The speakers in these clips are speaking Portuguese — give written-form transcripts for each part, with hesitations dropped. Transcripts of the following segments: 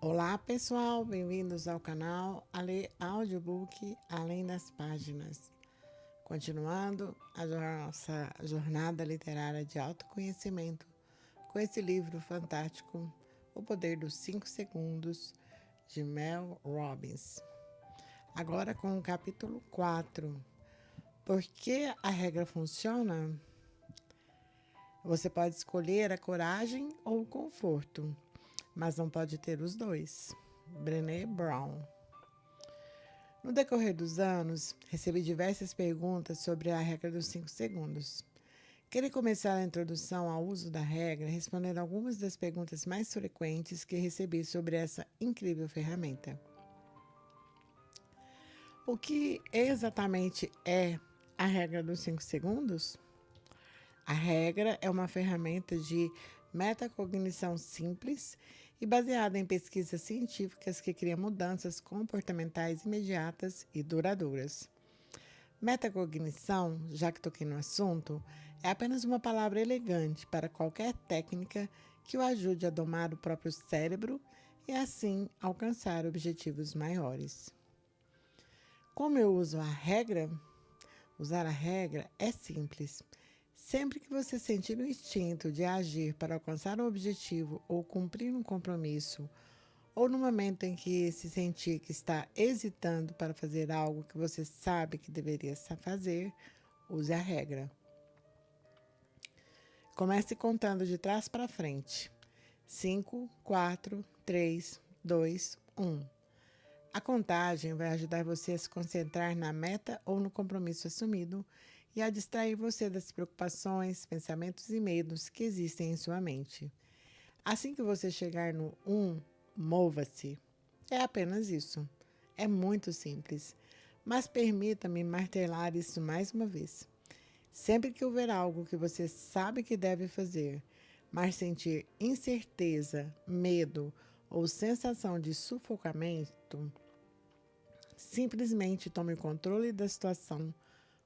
Olá pessoal, bem-vindos ao canal Ale Audiobook Além das Páginas. Continuando a nossa jornada literária de autoconhecimento com esse livro fantástico, O Poder dos 5 Segundos, de Mel Robbins. Agora com o capítulo 4. Por que a regra funciona? Você pode escolher a coragem ou o conforto, mas não pode ter os dois. Brené Brown. No decorrer dos anos, recebi diversas perguntas sobre a regra dos 5 segundos. Queria começar a introdução ao uso da regra respondendo algumas das perguntas mais frequentes que recebi sobre essa incrível ferramenta. O que exatamente é a regra dos 5 segundos? A regra é uma ferramenta de metacognição simples e baseada em pesquisas científicas que cria mudanças comportamentais imediatas e duradouras. Metacognição, já que toquei no assunto, é apenas uma palavra elegante para qualquer técnica que o ajude a domar o próprio cérebro e assim alcançar objetivos maiores. Como eu uso a regra? Usar a regra é simples. Sempre que você sentir o instinto de agir para alcançar um objetivo ou cumprir um compromisso, ou no momento em que se sentir que está hesitando para fazer algo que você sabe que deveria fazer, use a regra. Comece contando de trás para frente. 5, 4, 3, 2, 1. A contagem vai ajudar você a se concentrar na meta ou no compromisso assumido e a distrair você das preocupações, pensamentos e medos que existem em sua mente. Assim que você chegar no 1, mova-se. É apenas isso. É muito simples. Mas permita-me martelar isso mais uma vez. Sempre que houver algo que você sabe que deve fazer, mas sentir incerteza, medo ou sensação de sufocamento, simplesmente tome o controle da situação,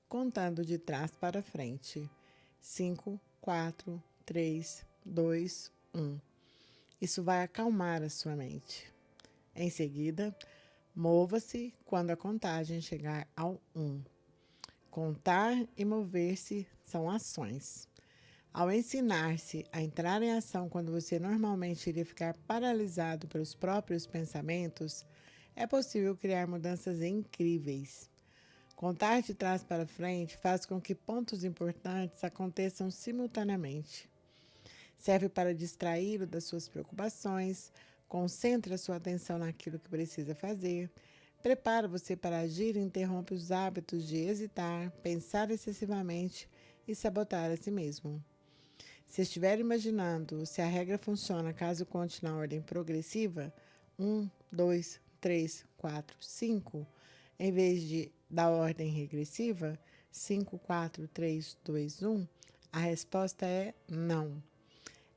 contando de trás para frente. 5, 4, 3, 2, 1. Isso vai acalmar a sua mente. Em seguida, mova-se quando a contagem chegar ao 1. Contar e mover-se são ações. Ao ensinar-se a entrar em ação quando você normalmente iria ficar paralisado pelos próprios pensamentos, é possível criar mudanças incríveis. Contar de trás para frente faz com que pontos importantes aconteçam simultaneamente. Serve para distraí-lo das suas preocupações, concentra sua atenção naquilo que precisa fazer, prepara você para agir e interrompe os hábitos de hesitar, pensar excessivamente e sabotar a si mesmo. Se estiver imaginando se a regra funciona caso conte na ordem progressiva, 1, 2, 3, 4, 5, em vez de da ordem regressiva, 5, 4, 3, 2, 1, a resposta é não.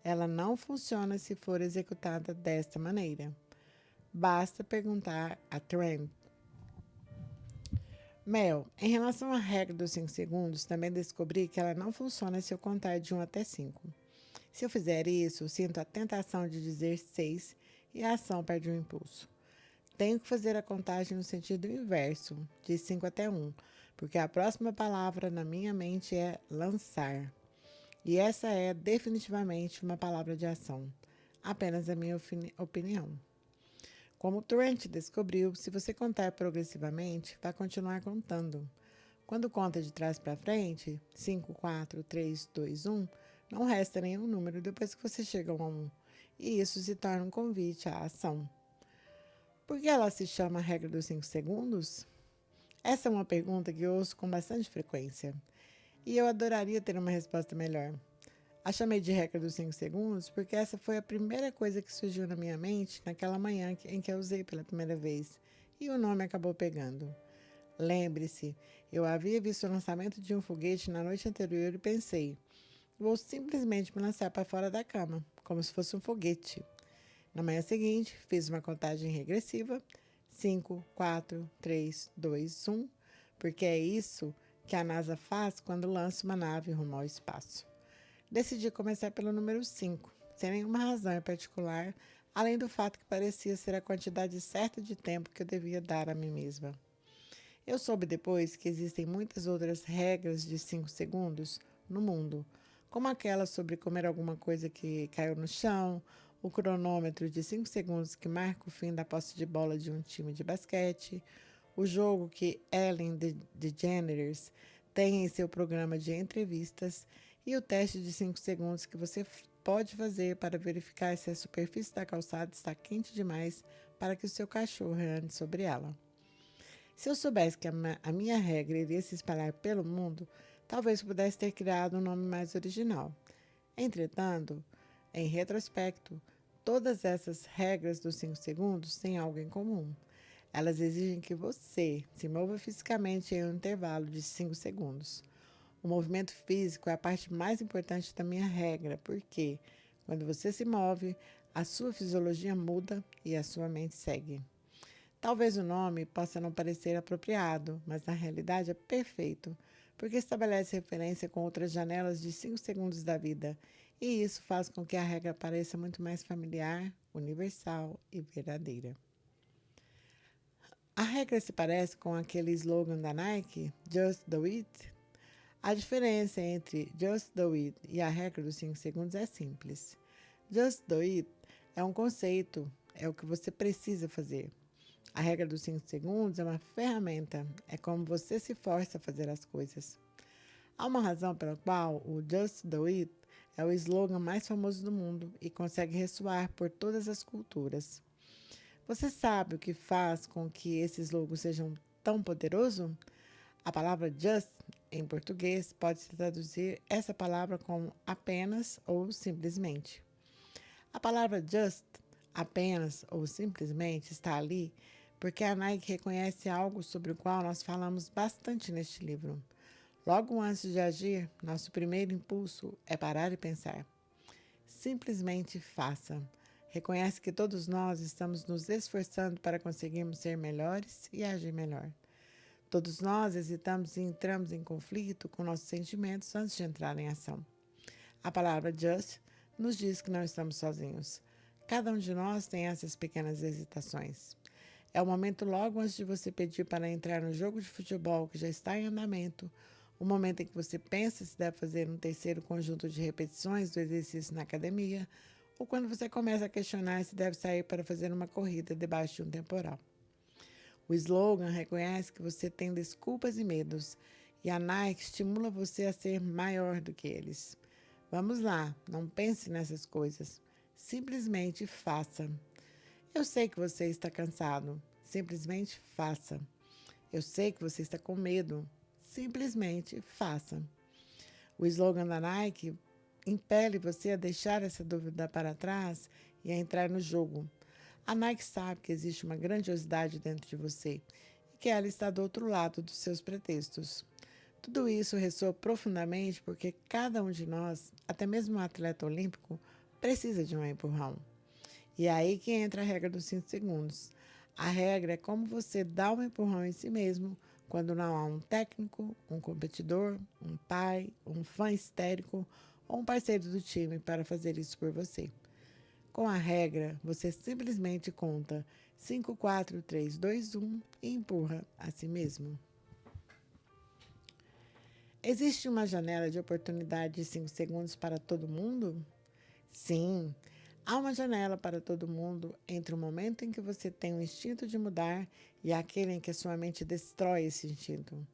Ela não funciona se for executada desta maneira. Basta perguntar a Trent. Mel, em relação à regra dos 5 segundos, também descobri que ela não funciona se eu contar de 1 até 5. Se eu fizer isso, sinto a tentação de dizer 6 e a ação perde o impulso. Tenho que fazer a contagem no sentido inverso, de 5 até 1, porque a próxima palavra na minha mente é lançar. E essa é definitivamente uma palavra de ação. Apenas a minha opinião. Como Trent descobriu, se você contar progressivamente, vai continuar contando. Quando conta de trás para frente, 5, 4, 3, 2, 1, não resta nenhum número depois que você chega a 1. E isso se torna um convite à ação. Por que ela se chama regra dos 5 segundos? Essa é uma pergunta que eu ouço com bastante frequência. E eu adoraria ter uma resposta melhor. A chamei de regra dos 5 segundos porque essa foi a primeira coisa que surgiu na minha mente naquela manhã em que eu usei pela primeira vez. E o nome acabou pegando. Lembre-se, eu havia visto o lançamento de um foguete na noite anterior e pensei, vou simplesmente me lançar para fora da cama, como se fosse um foguete. Na manhã seguinte, fiz uma contagem regressiva, 5, 4, 3, 2, 1, porque é isso que a NASA faz quando lança uma nave rumo ao espaço. Decidi começar pelo número 5, sem nenhuma razão em particular, além do fato que parecia ser a quantidade certa de tempo que eu devia dar a mim mesma. Eu soube depois que existem muitas outras regras de 5 segundos no mundo, como aquela sobre comer alguma coisa que caiu no chão, o cronômetro de 5 segundos que marca o fim da posse de bola de um time de basquete, o jogo que Ellen DeGeneres tem em seu programa de entrevistas e o teste de 5 segundos que você pode fazer para verificar se a superfície da calçada está quente demais para que o seu cachorro ande sobre ela. Se eu soubesse que a minha regra iria se espalhar pelo mundo, talvez pudesse ter criado um nome mais original. Entretanto, em retrospecto, todas essas regras dos 5 segundos têm algo em comum. Elas exigem que você se mova fisicamente em um intervalo de 5 segundos. O movimento físico é a parte mais importante da minha regra, porque quando você se move, a sua fisiologia muda e a sua mente segue. Talvez o nome possa não parecer apropriado, mas na realidade é perfeito, porque estabelece referência com outras janelas de 5 segundos da vida, e isso faz com que a regra pareça muito mais familiar, universal e verdadeira. A regra se parece com aquele slogan da Nike, Just Do It. A diferença entre Just Do It e a regra dos 5 segundos é simples. Just Do It é um conceito, é o que você precisa fazer. A regra dos 5 segundos é uma ferramenta, é como você se força a fazer as coisas. Há uma razão pela qual o Just Do It é o slogan mais famoso do mundo e consegue ressoar por todas as culturas. Você sabe o que faz com que esse slogan seja tão poderoso? A palavra just, em português, pode-se traduzir essa palavra como apenas ou simplesmente. A palavra just, apenas ou simplesmente, está ali porque a Nike reconhece algo sobre o qual nós falamos bastante neste livro. Logo antes de agir, nosso primeiro impulso é parar e pensar. Simplesmente faça. Reconhece que todos nós estamos nos esforçando para conseguirmos ser melhores e agir melhor. Todos nós hesitamos e entramos em conflito com nossos sentimentos antes de entrar em ação. A palavra just nos diz que não estamos sozinhos. Cada um de nós tem essas pequenas hesitações. É o momento logo antes de você pedir para entrar no jogo de futebol que já está em andamento, o momento em que você pensa se deve fazer um terceiro conjunto de repetições do exercício na academia, ou quando você começa a questionar se deve sair para fazer uma corrida debaixo de um temporal. O slogan reconhece que você tem desculpas e medos, e a Nike estimula você a ser maior do que eles. Vamos lá, não pense nessas coisas. Simplesmente faça. Eu sei que você está cansado. Simplesmente faça. Eu sei que você está com medo. Simplesmente faça. O slogan da Nike impele você a deixar essa dúvida para trás e a entrar no jogo. A Nike sabe que existe uma grandiosidade dentro de você e que ela está do outro lado dos seus pretextos. Tudo isso ressoa profundamente porque cada um de nós, até mesmo um atleta olímpico, precisa de um empurrão. E é aí que entra a regra dos 5 segundos. A regra é como você dá um empurrão em si mesmo quando não há um técnico, um competidor, um pai, um fã histérico ou um parceiro do time para fazer isso por você. Com a regra, você simplesmente conta 5, 4, 3, 2, 1 e empurra a si mesmo. Existe uma janela de oportunidade de 5 segundos para todo mundo? Sim, há uma janela para todo mundo entre o momento em que você tem o instinto de mudar e aquele em que a sua mente destrói esse instinto.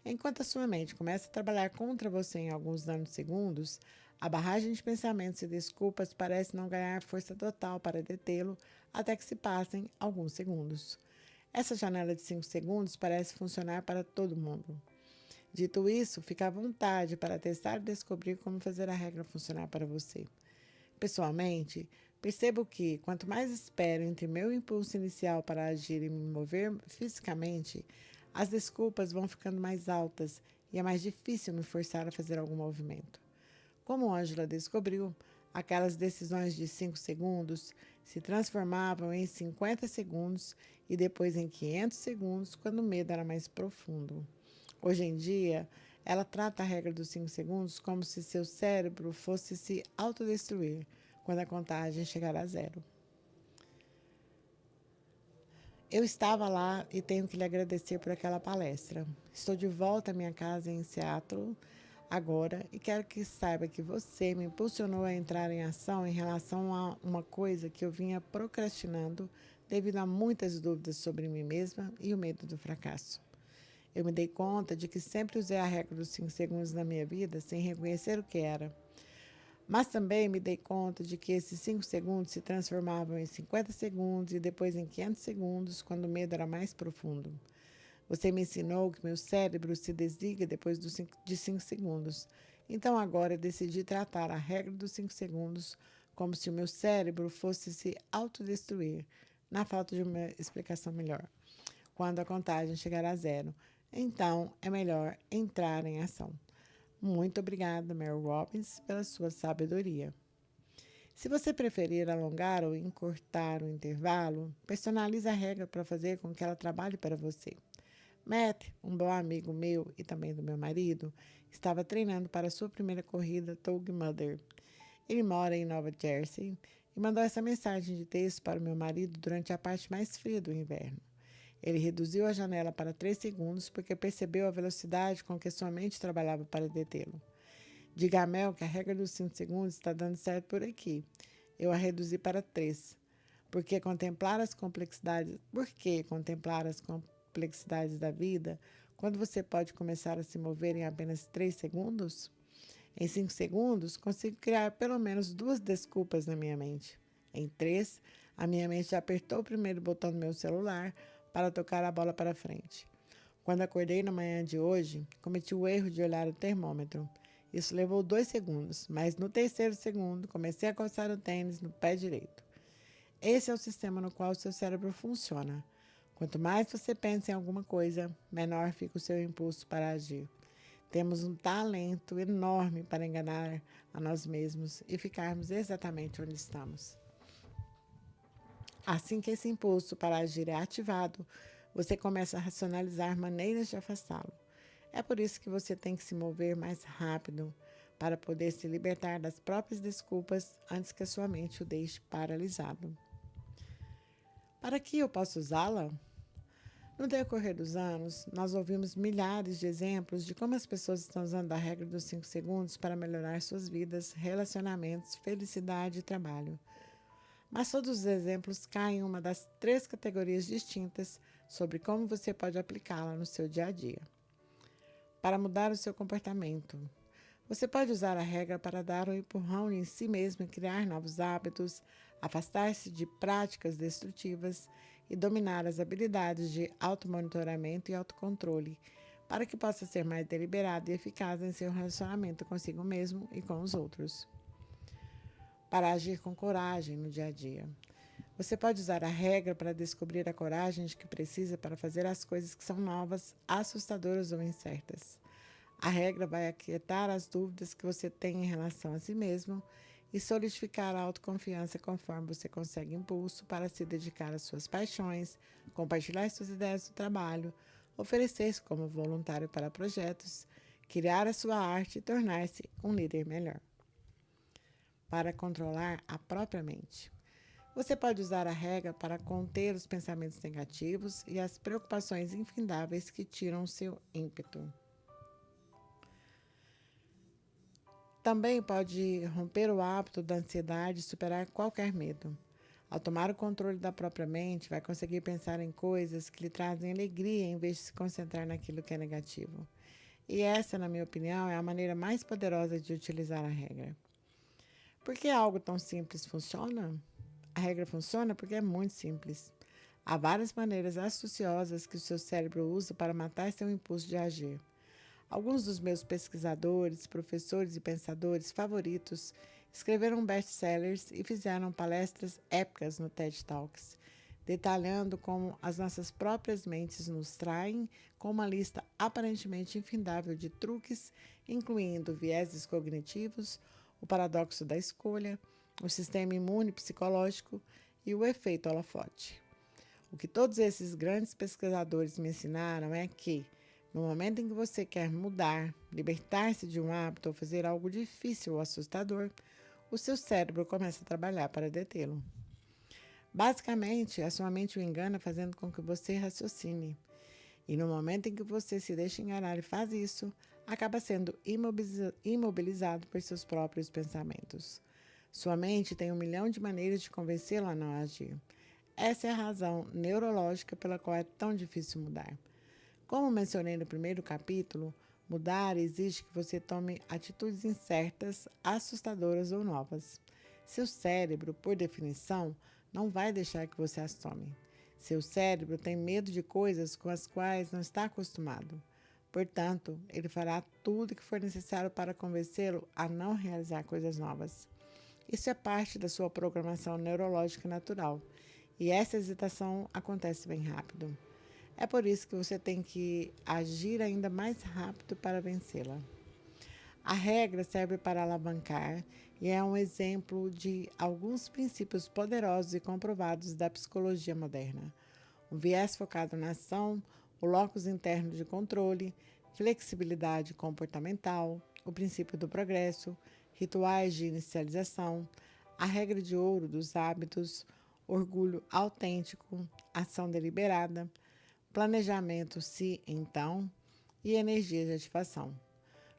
Enquanto a sua mente começa a trabalhar contra você em alguns nanosegundos, a barragem de pensamentos e desculpas parece não ganhar força total para detê-lo até que se passem alguns segundos. Essa janela de 5 segundos parece funcionar para todo mundo. Dito isso, fique à vontade para testar e descobrir como fazer a regra funcionar para você. Pessoalmente, percebo que, quanto mais espero entre meu impulso inicial para agir e me mover fisicamente, as desculpas vão ficando mais altas e é mais difícil me forçar a fazer algum movimento. Como Ângela descobriu, aquelas decisões de 5 segundos se transformavam em 50 segundos e depois em 500 segundos quando o medo era mais profundo. Hoje em dia, ela trata a regra dos 5 segundos como se seu cérebro fosse se autodestruir quando a contagem chegar a zero. Eu estava lá e tenho que lhe agradecer por aquela palestra. Estou de volta à minha casa em Seattle agora e quero que saiba que você me impulsionou a entrar em ação em relação a uma coisa que eu vinha procrastinando devido a muitas dúvidas sobre mim mesma e o medo do fracasso. Eu me dei conta de que sempre usei a regra dos 5 segundos na minha vida sem reconhecer o que era. Mas também me dei conta de que esses 5 segundos se transformavam em 50 segundos e depois em 500 segundos, quando o medo era mais profundo. Você me ensinou que meu cérebro se desliga depois de 5 segundos. Então agora eu decidi tratar a regra dos 5 segundos como se o meu cérebro fosse se autodestruir, na falta de uma explicação melhor, quando a contagem chegar a zero. Então é melhor entrar em ação. Muito obrigada, Mel Robbins, pela sua sabedoria. Se você preferir alongar ou encurtar o intervalo, personalize a regra para fazer com que ela trabalhe para você. Matt, um bom amigo meu e também do meu marido, estava treinando para a sua primeira corrida Tug Mother. Ele mora em Nova Jersey e mandou essa mensagem de texto para o meu marido durante a parte mais fria do inverno. Ele reduziu a janela para 3 segundos porque percebeu a velocidade com que sua mente trabalhava para detê-lo. Diga a Mel que a regra dos 5 segundos está dando certo por aqui. Eu a reduzi para 3. Por que contemplar as complexidades da vida quando você pode começar a se mover em apenas 3 segundos? Em 5 segundos, consigo criar pelo menos 2 desculpas na minha mente. Em 3, a minha mente já apertou o primeiro botão do meu celular para tocar a bola para frente. Quando acordei na manhã de hoje, cometi o erro de olhar o termômetro. Isso levou 2 segundos, mas no terceiro segundo comecei a coçar o tênis no pé direito. Esse é o sistema no qual o seu cérebro funciona. Quanto mais você pensa em alguma coisa, menor fica o seu impulso para agir. Temos um talento enorme para enganar a nós mesmos e ficarmos exatamente onde estamos. Assim que esse impulso para agir é ativado, você começa a racionalizar maneiras de afastá-lo. É por isso que você tem que se mover mais rápido para poder se libertar das próprias desculpas antes que a sua mente o deixe paralisado. Para que eu possa usá-la? No decorrer dos anos, nós ouvimos milhares de exemplos de como as pessoas estão usando a regra dos 5 segundos para melhorar suas vidas, relacionamentos, felicidade e trabalho. Mas todos os exemplos caem em uma das 3 categorias distintas sobre como você pode aplicá-la no seu dia a dia. Para mudar o seu comportamento, você pode usar a regra para dar um empurrão em si mesmo e criar novos hábitos, afastar-se de práticas destrutivas e dominar as habilidades de automonitoramento e autocontrole, para que possa ser mais deliberado e eficaz em seu relacionamento consigo mesmo e com os outros. Para agir com coragem no dia a dia. Você pode usar a regra para descobrir a coragem de que precisa para fazer as coisas que são novas, assustadoras ou incertas. A regra vai aquietar as dúvidas que você tem em relação a si mesmo e solidificar a autoconfiança conforme você consegue impulso para se dedicar às suas paixões, compartilhar suas ideias do trabalho, oferecer-se como voluntário para projetos, criar a sua arte e tornar-se um líder melhor. Para controlar a própria mente. Você pode usar a regra para conter os pensamentos negativos e as preocupações infindáveis que tiram o seu ímpeto. Também pode romper o hábito da ansiedade e superar qualquer medo. Ao tomar o controle da própria mente, vai conseguir pensar em coisas que lhe trazem alegria em vez de se concentrar naquilo que é negativo. E essa, na minha opinião, é a maneira mais poderosa de utilizar a regra. Por que algo tão simples funciona? A regra funciona porque é muito simples. Há várias maneiras astuciosas que o seu cérebro usa para matar seu impulso de agir. Alguns dos meus pesquisadores, professores e pensadores favoritos escreveram best-sellers e fizeram palestras épicas no TED Talks, detalhando como as nossas próprias mentes nos traem com uma lista aparentemente infindável de truques, incluindo vieses cognitivos, o paradoxo da escolha, o sistema imune psicológico e o efeito holofote. O que todos esses grandes pesquisadores me ensinaram é que, no momento em que você quer mudar, libertar-se de um hábito ou fazer algo difícil ou assustador, o seu cérebro começa a trabalhar para detê-lo. Basicamente, a sua mente o engana fazendo com que você raciocine. E no momento em que você se deixa enganar e faz isso, acaba sendo imobilizado por seus próprios pensamentos. Sua mente tem 1 milhão de maneiras de convencê-lo a não agir. Essa é a razão neurológica pela qual é tão difícil mudar. Como mencionei no primeiro capítulo, mudar exige que você tome atitudes incertas, assustadoras ou novas. Seu cérebro, por definição, não vai deixar que você as tome. Seu cérebro tem medo de coisas com as quais não está acostumado. Portanto, ele fará tudo o que for necessário para convencê-lo a não realizar coisas novas. Isso é parte da sua programação neurológica natural, e essa hesitação acontece bem rápido. É por isso que você tem que agir ainda mais rápido para vencê-la. A regra serve para alavancar e é um exemplo de alguns princípios poderosos e comprovados da psicologia moderna. O viés focado na ação, o locus interno de controle, flexibilidade comportamental, o princípio do progresso, rituais de inicialização, a regra de ouro dos hábitos, orgulho autêntico, ação deliberada, planejamento se então e energia de ativação.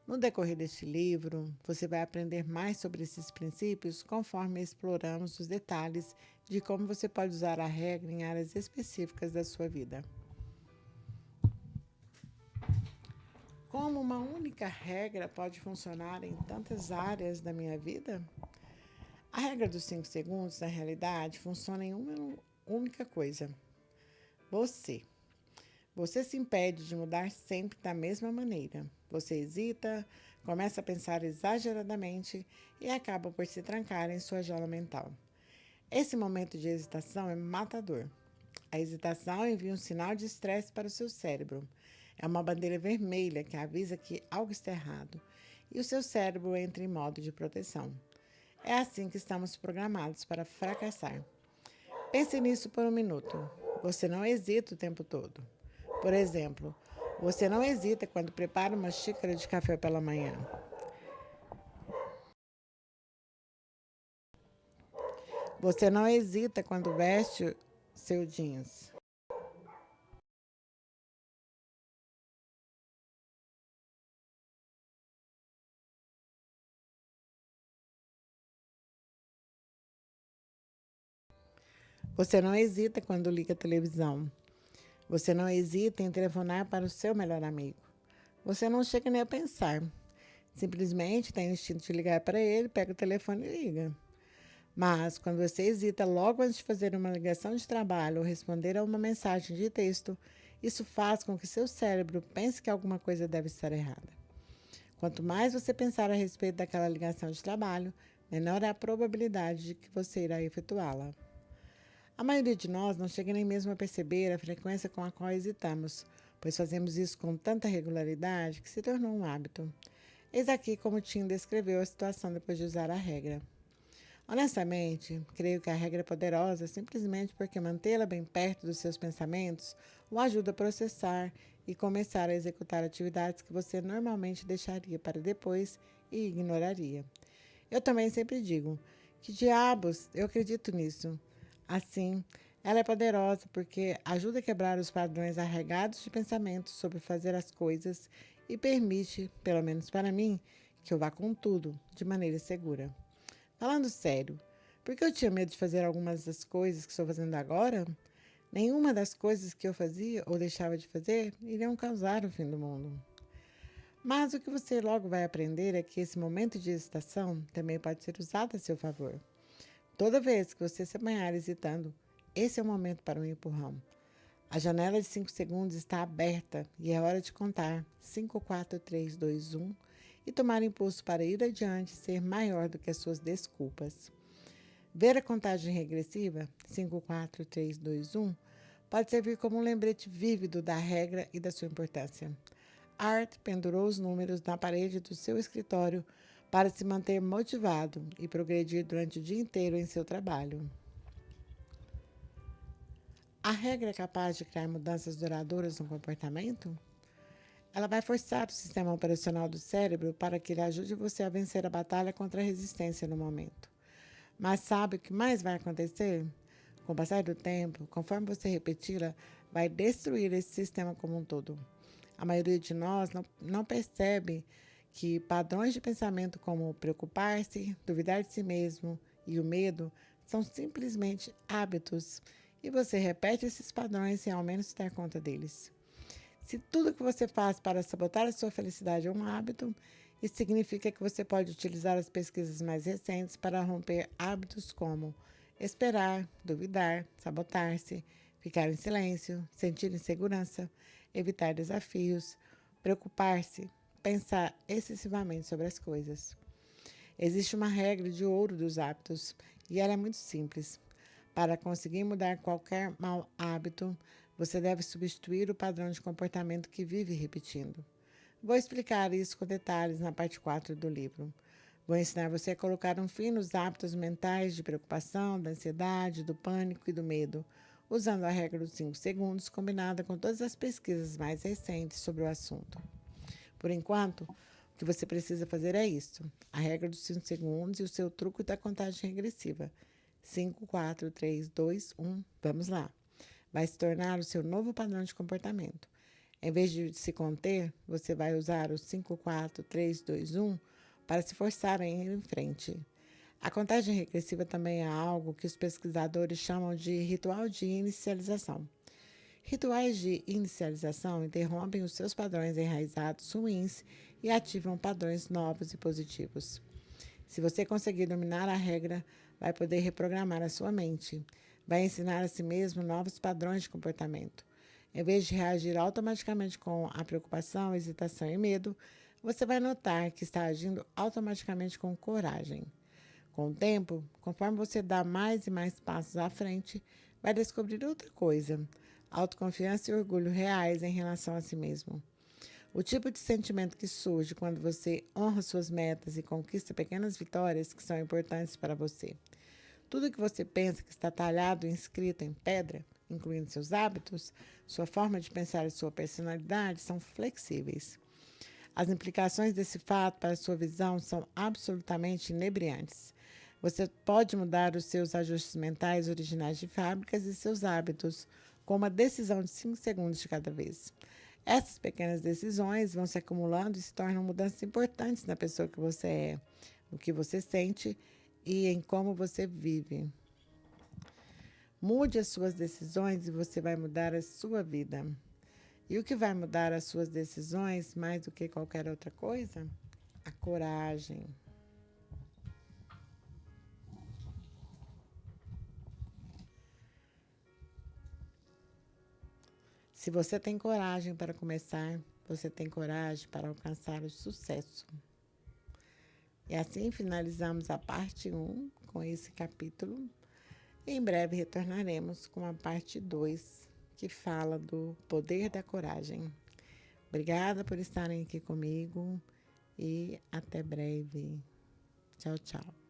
No decorrer deste livro, você vai aprender mais sobre esses princípios conforme exploramos os detalhes de como você pode usar a regra em áreas específicas da sua vida. Como uma única regra pode funcionar em tantas áreas da minha vida? A regra dos 5 segundos, na realidade, funciona em uma única coisa: você. Você se impede de mudar sempre da mesma maneira. Você hesita, começa a pensar exageradamente e acaba por se trancar em sua jaula mental. Esse momento de hesitação é matador. A hesitação envia um sinal de estresse para o seu cérebro. É uma bandeira vermelha que avisa que algo está errado e o seu cérebro entra em modo de proteção. É assim que estamos programados para fracassar. Pense nisso por 1 minuto. Você não hesita o tempo todo. Por exemplo, você não hesita quando prepara uma xícara de café pela manhã. Você não hesita quando veste seu jeans. Você não hesita quando liga a televisão. Você não hesita em telefonar para o seu melhor amigo. Você não chega nem a pensar. Simplesmente tem o instinto de ligar para ele, pega o telefone e liga. Mas, quando você hesita logo antes de fazer uma ligação de trabalho ou responder a uma mensagem de texto, isso faz com que seu cérebro pense que alguma coisa deve estar errada. Quanto mais você pensar a respeito daquela ligação de trabalho, menor é a probabilidade de que você irá efetuá-la. A maioria de nós não chega nem mesmo a perceber a frequência com a qual hesitamos, pois fazemos isso com tanta regularidade que se tornou um hábito. Eis aqui como Tim descreveu a situação depois de usar a regra. Honestamente, creio que a regra é poderosa simplesmente porque mantê-la bem perto dos seus pensamentos o ajuda a processar e começar a executar atividades que você normalmente deixaria para depois e ignoraria. Eu também sempre digo: que diabos, eu acredito nisso. Assim, ela é poderosa porque ajuda a quebrar os padrões arraigados de pensamentos sobre fazer as coisas e permite, pelo menos para mim, que eu vá com tudo, de maneira segura. Falando sério, por que eu tinha medo de fazer algumas das coisas que estou fazendo agora? Nenhuma das coisas que eu fazia ou deixava de fazer iriam causar o fim do mundo. Mas o que você logo vai aprender é que esse momento de hesitação também pode ser usado a seu favor. Toda vez que você se apanhar hesitando, esse é o momento para um empurrão. A janela de 5 segundos está aberta e é hora de contar 5, 4, 3, 2, 1 e tomar impulso para ir adiante e ser maior do que as suas desculpas. Ver a contagem regressiva, 5, 4, 3, 2, 1, pode servir como um lembrete vívido da regra e da sua importância. Art pendurou os números na parede do seu escritório para se manter motivado e progredir durante o dia inteiro em seu trabalho. A regra é capaz de criar mudanças duradouras no comportamento? Ela vai forçar o sistema operacional do cérebro para que ele ajude você a vencer a batalha contra a resistência no momento. Mas sabe o que mais vai acontecer? Com o passar do tempo, conforme você repeti-la, vai destruir esse sistema como um todo. A maioria de nós não percebe que padrões de pensamento como preocupar-se, duvidar de si mesmo e o medo são simplesmente hábitos e você repete esses padrões sem ao menos se dar conta deles. Se tudo que você faz para sabotar a sua felicidade é um hábito, isso significa que você pode utilizar as pesquisas mais recentes para romper hábitos como esperar, duvidar, sabotar-se, ficar em silêncio, sentir insegurança, evitar desafios, preocupar-se, pensar excessivamente sobre as coisas. Existe uma regra de ouro dos hábitos e ela é muito simples. Para conseguir mudar qualquer mau hábito, você deve substituir o padrão de comportamento que vive repetindo. Vou explicar isso com detalhes na parte 4 do livro. Vou ensinar você a colocar um fim nos hábitos mentais de preocupação, da ansiedade, do pânico e do medo, usando a regra dos 5 segundos combinada com todas as pesquisas mais recentes sobre o assunto. Por enquanto, o que você precisa fazer é isso: a regra dos 5 segundos e o seu truque da contagem regressiva. 5, 4, 3, 2, 1, vamos lá. Vai se tornar o seu novo padrão de comportamento. Em vez de se conter, você vai usar o 5, 4, 3, 2, 1 para se forçar a ir em frente. A contagem regressiva também é algo que os pesquisadores chamam de ritual de inicialização. Rituais de inicialização interrompem os seus padrões enraizados ruins e ativam padrões novos e positivos. Se você conseguir dominar a regra, vai poder reprogramar a sua mente. Vai ensinar a si mesmo novos padrões de comportamento. Em vez de reagir automaticamente com a preocupação, hesitação e medo, você vai notar que está agindo automaticamente com coragem. Com o tempo, conforme você dá mais e mais passos à frente, vai descobrir outra coisa: autoconfiança e orgulho reais em relação a si mesmo. O tipo de sentimento que surge quando você honra suas metas e conquista pequenas vitórias que são importantes para você. Tudo que você pensa que está talhado e inscrito em pedra, incluindo seus hábitos, sua forma de pensar e sua personalidade, são flexíveis. As implicações desse fato para a sua visão são absolutamente inebriantes. Você pode mudar os seus ajustes mentais originais de fábricas e seus hábitos com uma decisão de 5 segundos de cada vez. Essas pequenas decisões vão se acumulando e se tornam mudanças importantes na pessoa que você é, no que você sente e em como você vive. Mude as suas decisões e você vai mudar a sua vida. E o que vai mudar as suas decisões mais do que qualquer outra coisa? A coragem. Se você tem coragem para começar, você tem coragem para alcançar o sucesso. E assim finalizamos a parte 1 com esse capítulo. E em breve retornaremos com a parte 2, que fala do poder da coragem. Obrigada por estarem aqui comigo e até breve. Tchau, tchau.